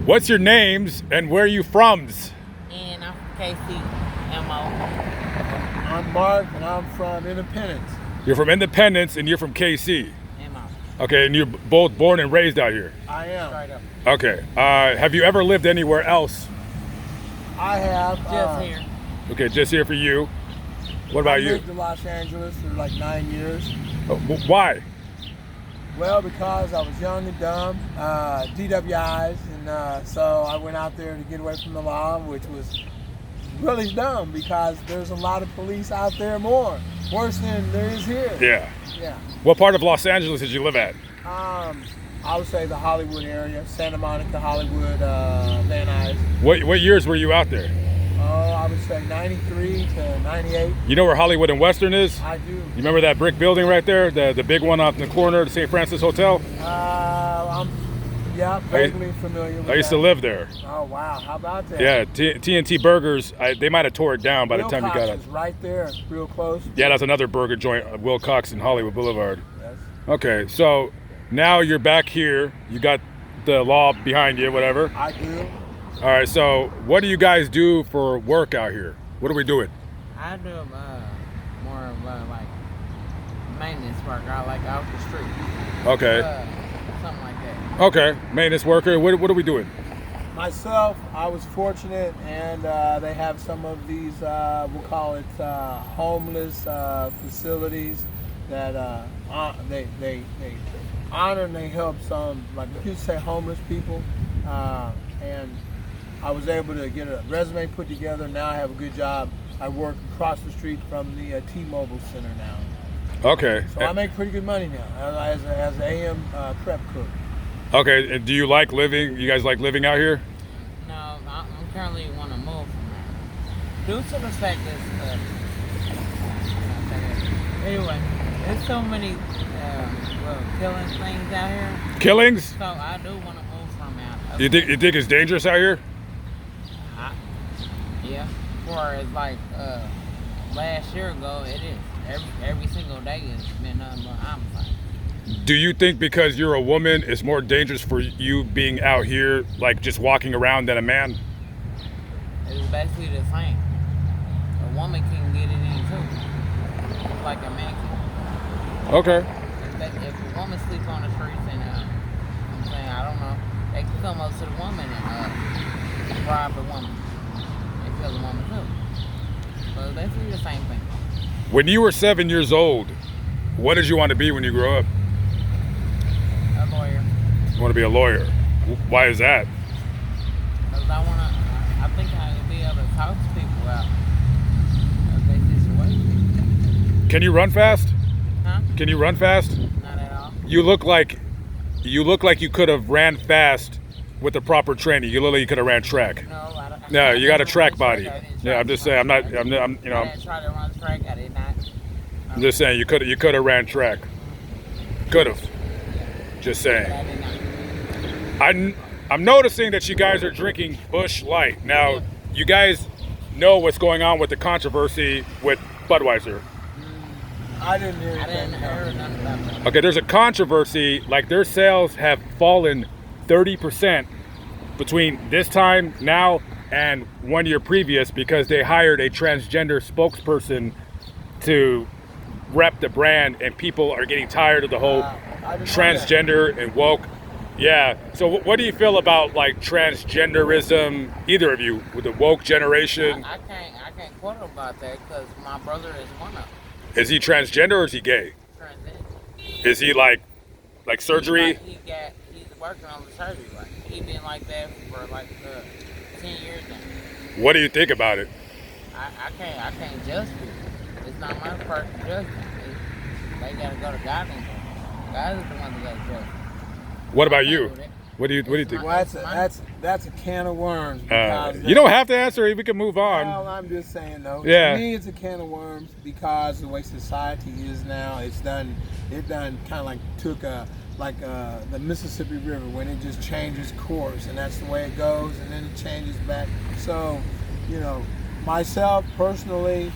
What's your names and where you from? And I'm from KC, MO. I'm Mark, and I'm from Independence. You're from Independence and you're from KC. MO. Okay, and you're both born and raised out here. I am. Straight up. Okay. Have you ever lived anywhere else? I have. Just here. Okay, just here for you. What about I you? lived in Los Angeles for like 9 years. Why? Well, because I was young and dumb, DWIs, and so I went out there to get away from the law, which was really dumb because there's a lot of police out there worse than there is here. Yeah. Yeah. What part of Los Angeles did you live at? I would say the Hollywood area, Santa Monica, Hollywood, Van Nuys. What years were you out there? I would say 93 to 98. You know where Hollywood and Western is? I do. You remember that brick building right there? The big one off in the corner, the St. Francis Hotel? I'm vaguely familiar with I used that. to live there. Oh, wow. How about that? Yeah, TNT Burgers, they might have tore it down by the time you got it. Is right there, real close. Yeah, that's another burger joint, Wilcox and Hollywood Boulevard. Yes. Okay, so now you're back here. You got the law behind you, whatever. I do. All right, so what do you guys do for work out here? What are we doing? I do more of like maintenance work. I like out the street. Okay. Something like that. Okay, maintenance worker. What are we doing? Myself, I was fortunate, and they have some of these, we'll call it homeless facilities that they honor and they help some, like you could say, homeless people. And I was able to get a resume put together. Now I have a good job. I work across the street from the T-Mobile Center now. Okay. So I make pretty good money now as an AM prep cook. Okay, and do you like living? You guys like living out here? No, I'm currently want to move from there. Due to the fact that, anyway, there's so many killing things out here. Killings? So I do want to move from out. You think it's dangerous out here? Yeah. For as like last year ago, it is. Every single day has been nothing but homicide. Do you think because you're a woman, it's more dangerous for you being out here, like just walking around, than a man? It's basically the same. A woman can get it in too, just like a man can. Okay. If a woman sleeps on the streets and I'm saying, I don't know, they can come up to the woman and rob the woman and kill the woman too. So it's basically the same thing. When you were 7 years old, what did you want to be when you grow up? A lawyer. You want to be a lawyer. Why is that? Because I think I would be able to talk to people out of their situation. Can you run fast? Huh? Can you run fast? Not at all. You look like you could have ran fast with the proper training. You literally could have ran track. No, I don't. No, you got a track body. Yeah, I'm just saying. I'm I didn't try to run track. I did not. I'm just saying. You could have ran track. Could have. Just saying. I did not. I'm noticing that you guys are drinking Busch Light. Now, you guys know what's going on with the controversy with Budweiser. I didn't hear I didn't anything. hear nothing about that. Okay, there's a controversy, like their sales have fallen 30% between this time now and 1 year previous because they hired a transgender spokesperson to rep the brand, and people are getting tired of the whole I didn't know transgender and woke. Yeah, so what do you feel about like transgenderism, either of you, with the woke generation? I can't quote about that because my brother is one of them. Is he transgender or is he gay? Transgender. Is he like surgery? He's working on the surgery. Like he's been like that for like 10 years now. What do you think about it? I can't judge people. It's not my part to judge them. They gotta go to God and God is the one that gotta judge them. What about you? What do you think? Well, that's a can of worms. Because You don't have to answer. We can move on. Well, I'm just saying though. Yeah. To me, it's a can of worms because the way society is now, it done kind of like took the Mississippi River when it just changes course, and that's the way it goes, and then it changes back. So, myself personally,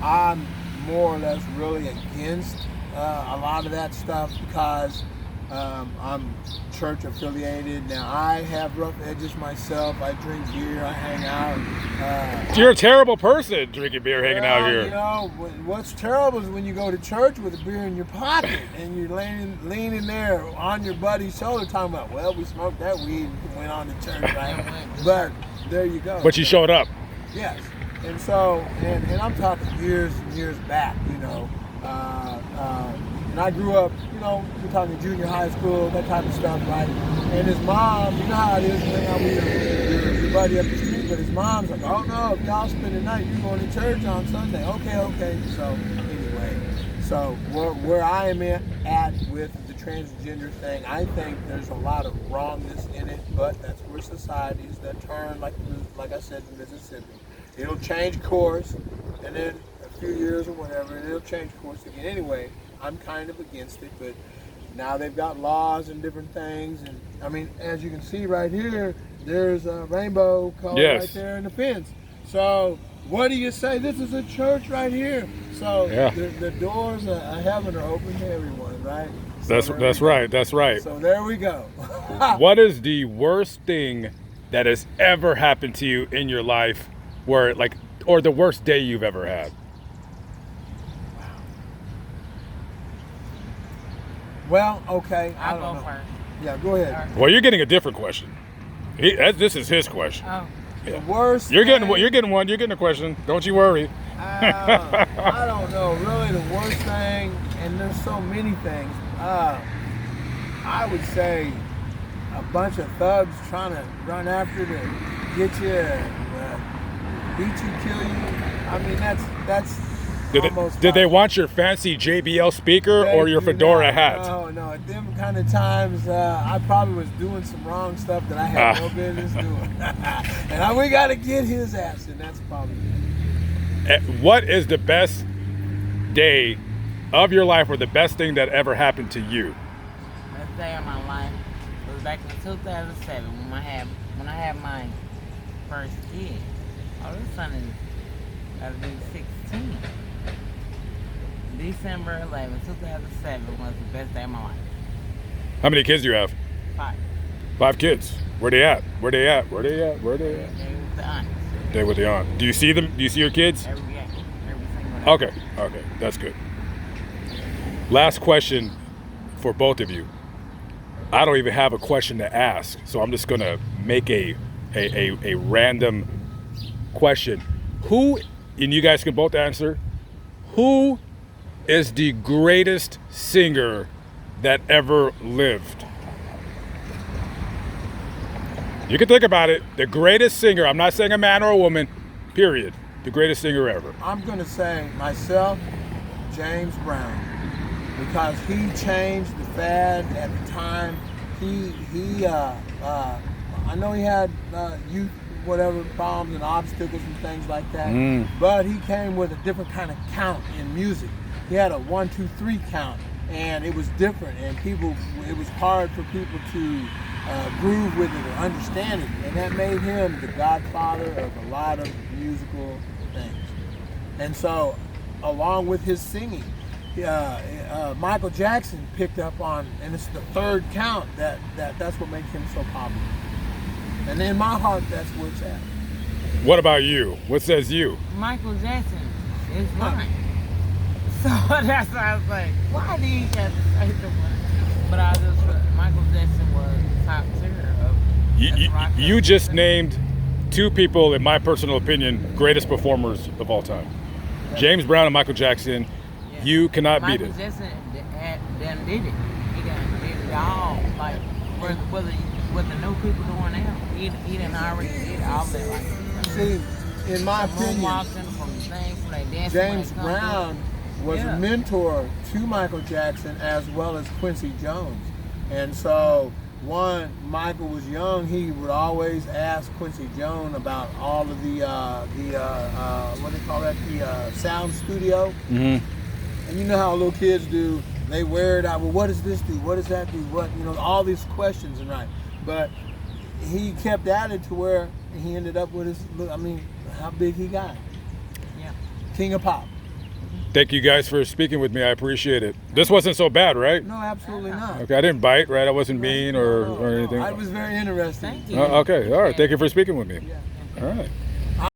I'm more or less really against a lot of that stuff because I'm church affiliated. Now I have rough edges myself. I drink beer. I hang out. You're a terrible person drinking beer, hanging out here. You know, what's terrible is when you go to church with a beer in your pocket and you're leaning there on your buddy's shoulder talking about, well, we smoked that weed and went on to church, right? But there you go. But you showed up. Yes. And so, and I'm talking years and years back, you know. And I grew up, you know, we're talking junior high school, that type of stuff, right? And his mom, you know how it is, you hang out with your buddy up the street, but his mom's like, oh no, if y'all spend the night, you're going to church on Sunday. Okay. So anyway, so where I am at with the transgender thing, I think there's a lot of wrongness in it, but that's where societies that turn, like I said, in Mississippi. It'll change course, and then a few years or whatever, and it'll change course again. Anyway, I'm kind of against it, but now they've got laws and different things. And I mean, as you can see right here, there's a rainbow color right there in the fence. So what do you say? This is a church right here. So the doors of heaven are open to everyone, right? So That's right. That's right. So there we go. What is the worst thing that has ever happened to you in your life, or the worst day you've ever had? Well, okay. I'll don't go know. first. Yeah, go ahead. Well, you're getting a different question. This is his question. Oh. The worst. You're getting one. You're getting a question. Don't you worry. I don't know. Really, the worst thing, and there's so many things. I would say a bunch of thugs trying to run after to get you, beat you, kill you. I mean, that's. Did they want your fancy JBL speaker or your fedora hat? No. At them kind of times, I probably was doing some wrong stuff that I had no business doing. And we got to get his ass, and that's probably it. What is the best day of your life, or the best thing that ever happened to you? Best day of my life was back in 2007 when I had my first kid. Oh, this son is gotta be 16. December 11, 2007 was the best day of my life. How many kids do you have? 5. 5 kids. Where they at? They with the aunt. They with the aunt. Do you see them? Do you see your kids? Every single day. Okay, that's good. Last question for both of you. I don't even have a question to ask, so I'm just gonna make a random question. Who, and you guys can both answer, who is the greatest singer that ever lived? You can think about it. The greatest singer. I'm not saying a man or a woman, period. The greatest singer ever. I'm going to say myself, James Brown, because he changed the fad at the time. I know he had youth whatever problems and obstacles and things like that, but he came with a different kind of count in music. He had a 1, 2, 3 count, and it was different, and it was hard for people to groove with it or understand it, and that made him the godfather of a lot of musical things. And so, along with his singing, Michael Jackson picked up on, and it's the 3rd count that's what makes him so popular. And in my heart, that's where it's at. What about you? What says you? Michael Jackson is mine. So that's why I was like, why did he have to say the word? But Michael Jackson was top tier of You just named 2 people, in my personal opinion, greatest performers of all time. James Brown and Michael Jackson. Yeah. You cannot beat it. Michael Jackson done did it. He done did it all. Like, what the new people doing now, he done already did all that. Like, see, in my opinion, James Brown was a mentor to Michael Jackson as well as Quincy Jones. And so, Michael was young, he would always ask Quincy Jones about all of the what do they call that, the sound studio. Mm-hmm. And you know how little kids do, they wear it out, well, what does this do, what does that do, what, all these questions, and right. But he kept at it to where he ended up with how big he got. Yeah. King of Pop. Thank you guys for speaking with me. I appreciate it. This wasn't so bad, right? No, absolutely not. Okay, I didn't bite, right? I wasn't mean or anything. I was very interested. Thank you. Okay, all right. Thank you for speaking with me. Yeah. All right.